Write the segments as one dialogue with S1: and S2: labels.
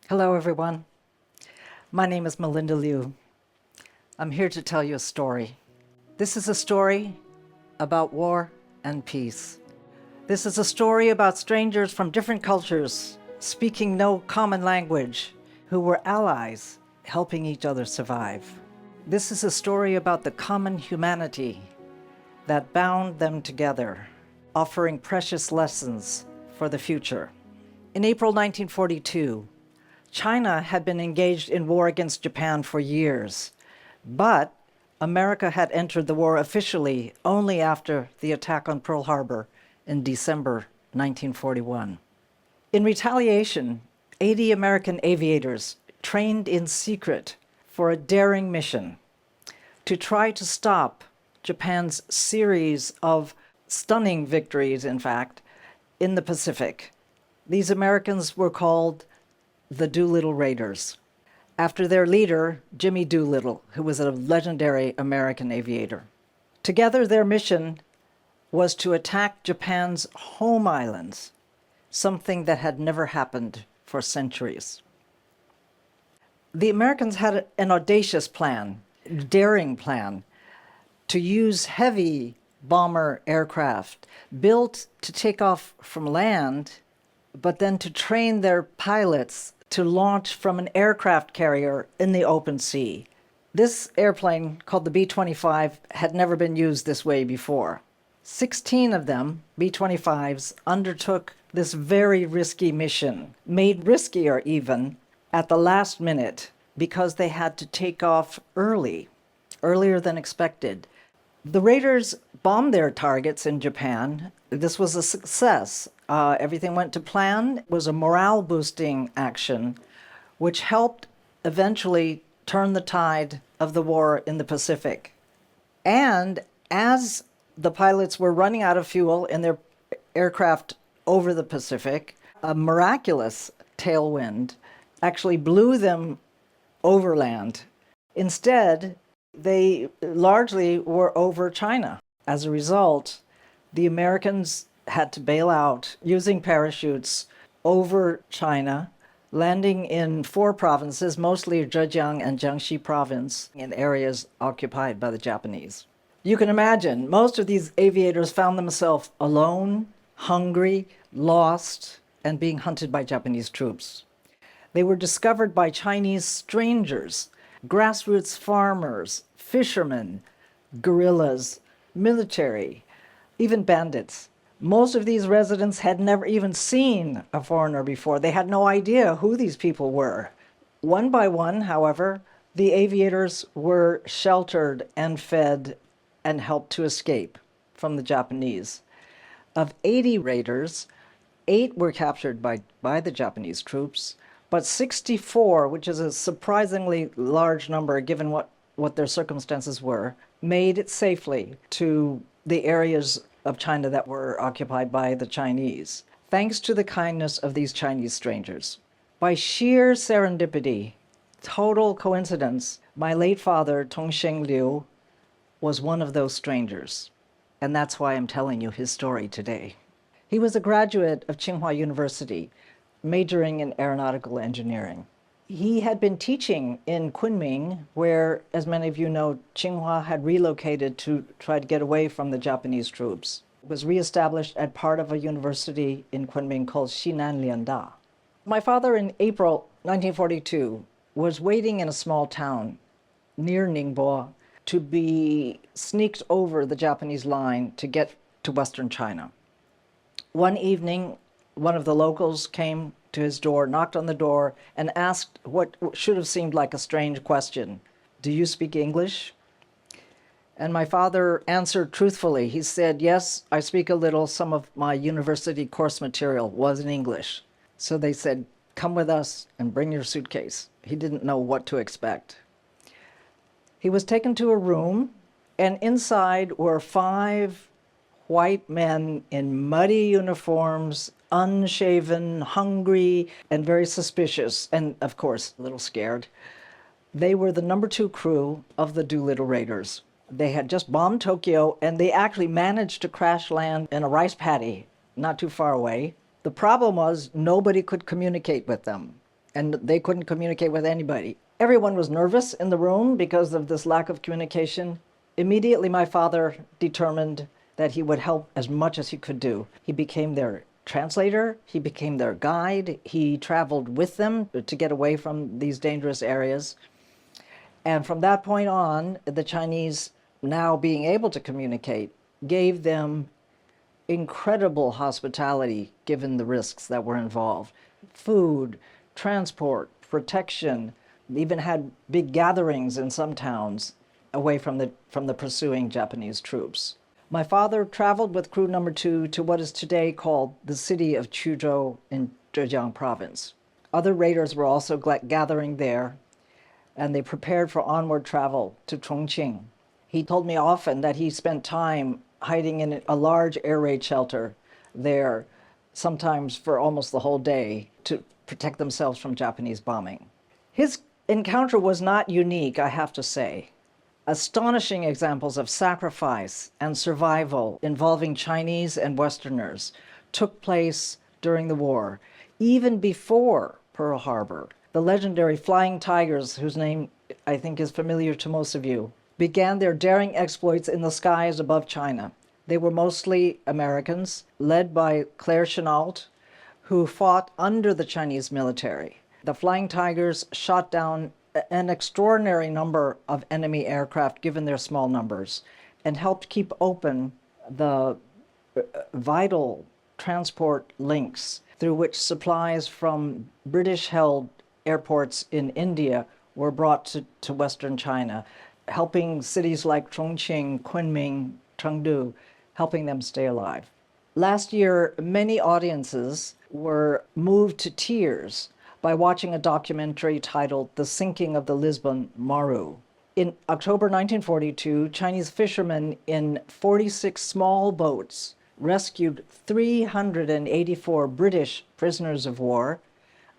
S1: Hello, everyone. My name is Melinda Liu. I'm here to tell you a story. This is a story about war and peace. This is a story about strangers from different cultures speaking no common language who were allies helping each other survive. This is a story about the common humanity that bound them together, offering precious lessons for the future. In April 1942, China had been engaged in war against Japan for years, but America had entered the war officially only after the attack on Pearl Harbor in December 1941. In retaliation, 80 American aviators trained in secret for a daring mission to try to stop Japan's series of stunning victories, in fact, in the Pacific. These Americans were called the Doolittle Raiders, after their leader, Jimmy Doolittle, who was a legendary American aviator. Together, their mission was to attack Japan's home islands, something that had never happened for centuries. The Americans had an audacious plan, daring plan, to use heavy bomber aircraft built to take off from land, but then to train their pilots to launch from an aircraft carrier in the open sea. This airplane, called the B-25, had never been used this way before. 16 of them, B-25s, undertook this very risky mission, made riskier even at the last minute because they had to take off earlier than expected. The Raiders bombed their targets in Japan. This was a success. Everything went to plan. It was a morale-boosting action, which helped eventually turn the tide of the war in the Pacific. And as the pilots were running out of fuel in their aircraft over the Pacific, a miraculous tailwind actually blew them overland. Instead, they largely were over China. As a result, the Americans had to bail out using parachutes over China, landing in 4 provinces, mostly Zhejiang and Jiangxi province, in areas occupied by the Japanese. You can imagine, most of these aviators found themselves alone, hungry, lost, and being hunted by Japanese troops. They were discovered by Chinese strangers, grassroots farmers, fishermen, guerrillas, military, even bandits. Most of these residents had never even seen a foreigner before. They had no idea who these people were. One by one, however, the aviators were sheltered and fed and helped to escape from the Japanese. Of 80 raiders, 8 were captured by the Japanese troops, but 64, which is a surprisingly large number given what their circumstances were, made it safely to the areas of China that were occupied by the Chinese, thanks to the kindness of these Chinese strangers. By sheer serendipity, total coincidence, my late father, Tung-Sheng Liu, was one of those strangers. And that's why I'm telling you his story today. He was a graduate of Tsinghua University, majoring in aeronautical engineering. He had been teaching in Kunming, where, as many of you know, Tsinghua had relocated to try to get away from the Japanese troops. It was reestablished at part of a university in Kunming called Xinan Lianda. My father, in April 1942, was waiting in a small town near Ningbo to be sneaked over the Japanese line to get to Western China. One evening, one of the locals came to his door, knocked on the door, and asked what should have seemed like a strange question. "Do you speak English?" And my father answered truthfully. He said, "Yes, I speak a little. Some of my university course material was in English." So they said, "Come with us and bring your suitcase." He didn't know what to expect. He was taken to a room, and inside were 5 white men in muddy uniforms, unshaven, hungry, and very suspicious, and of course, a little scared. They were the number 2 crew of the Doolittle Raiders. They had just bombed Tokyo, and they actually managed to crash land in a rice paddy not too far away. The problem was nobody could communicate with them. and they couldn't communicate with anybody. Everyone was nervous in the room because of this lack of communication. Immediately, my father determined that he would help as much as he could do. He became their translator, he became their guide, he traveled with them to get away from these dangerous areas. And from that point on, the Chinese, now being able to communicate, gave them incredible hospitality given the risks that were involved. Food, transport, protection, even had big gatherings in some towns away from the pursuing Japanese troops. My father traveled with crew number 2 to what is today called the city of Chuzhou in Zhejiang province. Other raiders were also gathering there, and they prepared for onward travel to Chongqing. He told me often that he spent time hiding in a large air raid shelter there, sometimes for almost the whole day, to protect themselves from Japanese bombing. His encounter was not unique, I have to say. Astonishing examples of sacrifice and survival involving Chinese and Westerners took place during the war, even before Pearl Harbor. The legendary Flying Tigers, whose name I think is familiar to most of you, began their daring exploits in the skies above China. They were mostly Americans, led by Claire Chennault, who fought under the Chinese military. The Flying Tigers shot down an extraordinary number of enemy aircraft, given their small numbers, and helped keep open the vital transport links through which supplies from British-held airports in India were brought to Western China, helping cities like Chongqing, Kunming, Chengdu, helping them stay alive. Last year, many audiences were moved to tears by watching a documentary titled The Sinking of the Lisbon Maru. In October 1942, Chinese fishermen in 46 small boats rescued 384 British prisoners of war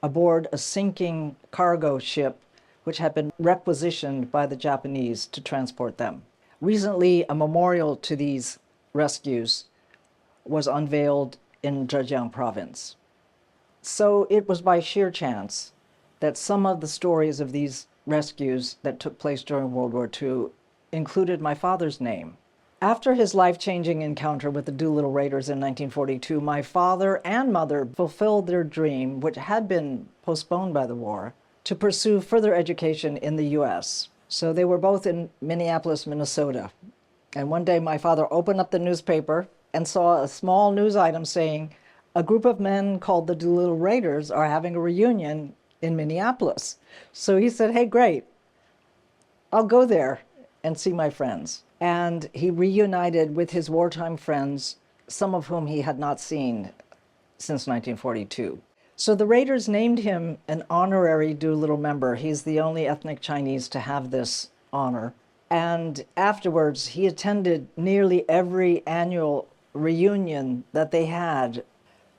S1: aboard a sinking cargo ship which had been requisitioned by the Japanese to transport them. Recently, a memorial to these rescues was unveiled in Zhejiang province. So it was by sheer chance that some of the stories of these rescues that took place during World War II included my father's name. After his life-changing encounter with the Doolittle Raiders in 1942, my father and mother fulfilled their dream, which had been postponed by the war, to pursue further education in the U.S. So they were both in Minneapolis, Minnesota. And one day my father opened up the newspaper and saw a small news item saying, a group of men called the Doolittle Raiders are having a reunion in Minneapolis. So he said, hey, great, I'll go there and see my friends. And he reunited with his wartime friends, some of whom he had not seen since 1942. So the Raiders named him an honorary Doolittle member. He's the only ethnic Chinese to have this honor. And afterwards, he attended nearly every annual reunion that they had.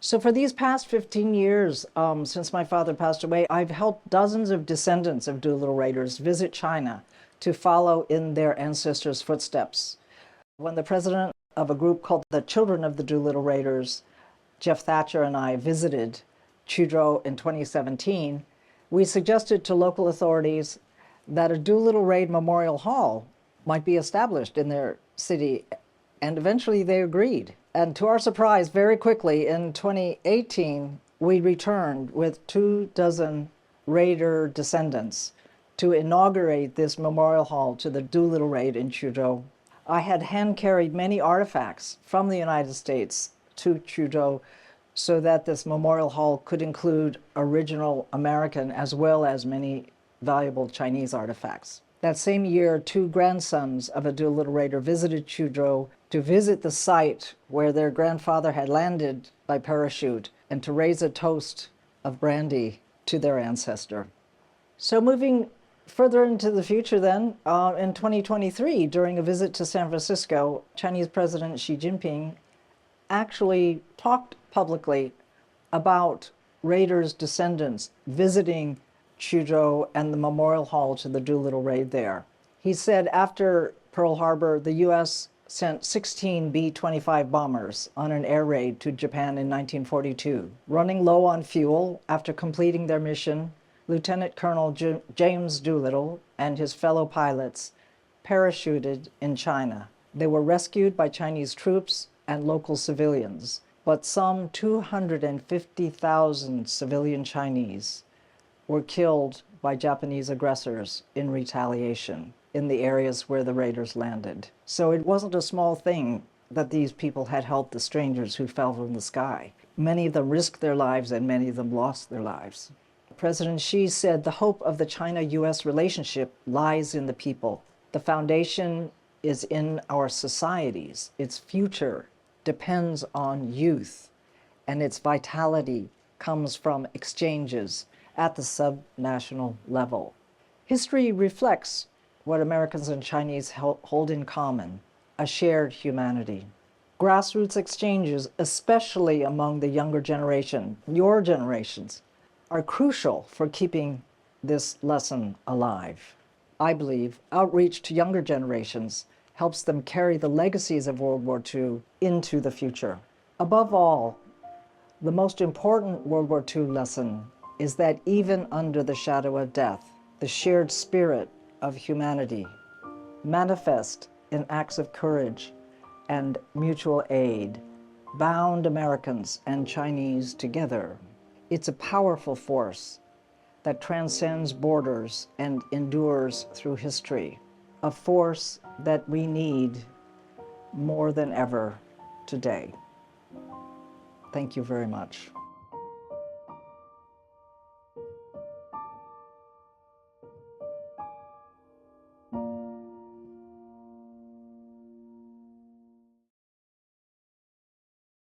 S1: So for these past 15 years, since my father passed away, I've helped dozens of descendants of Doolittle Raiders visit China to follow in their ancestors' footsteps. When the president of a group called the Children of the Doolittle Raiders, Jeff Thatcher, and I visited Chuzhou in 2017, we suggested to local authorities that a Doolittle Raid Memorial Hall might be established in their city, and eventually they agreed. And to our surprise, very quickly in 2018, we returned with 24 Raider descendants to inaugurate this memorial hall to the Doolittle Raid in Chuzhou. I had hand-carried many artifacts from the United States to Chuzhou so that this memorial hall could include original American as well as many valuable Chinese artifacts. That same year, 2 grandsons of a Doolittle Raider visited Chuzhou to visit the site where their grandfather had landed by parachute and to raise a toast of brandy to their ancestor. So moving further into the future then, in 2023, during a visit to San Francisco, Chinese President Xi Jinping actually talked publicly about Raiders' descendants visiting Chuzhou and the memorial hall to the Doolittle Raid there. He said after Pearl Harbor, the U.S. sent 16 B-25 bombers on an air raid to Japan in 1942. Running low on fuel after completing their mission, Lieutenant Colonel James Doolittle and his fellow pilots parachuted in China. They were rescued by Chinese troops and local civilians, but some 250,000 civilian Chinese were killed by Japanese aggressors in retaliation in the areas where the raiders landed. So it wasn't a small thing that these people had helped the strangers who fell from the sky. Many of them risked their lives and many of them lost their lives. President Xi said the hope of the China-US relationship lies in the people. The foundation is in our societies. Its future depends on youth, and its vitality comes from exchanges at the subnational level. History reflects what Americans and Chinese hold in common, a shared humanity. Grassroots exchanges, especially among the younger generation, your generations, are crucial for keeping this lesson alive. I believe outreach to younger generations helps them carry the legacies of World War II into the future. Above all, the most important World War II lesson is that even under the shadow of death, the shared spirit of humanity manifest in acts of courage and mutual aid bound Americans and Chinese together. It's a powerful force that transcends borders and endures through history, a force that we need more than ever today. Thank you very much.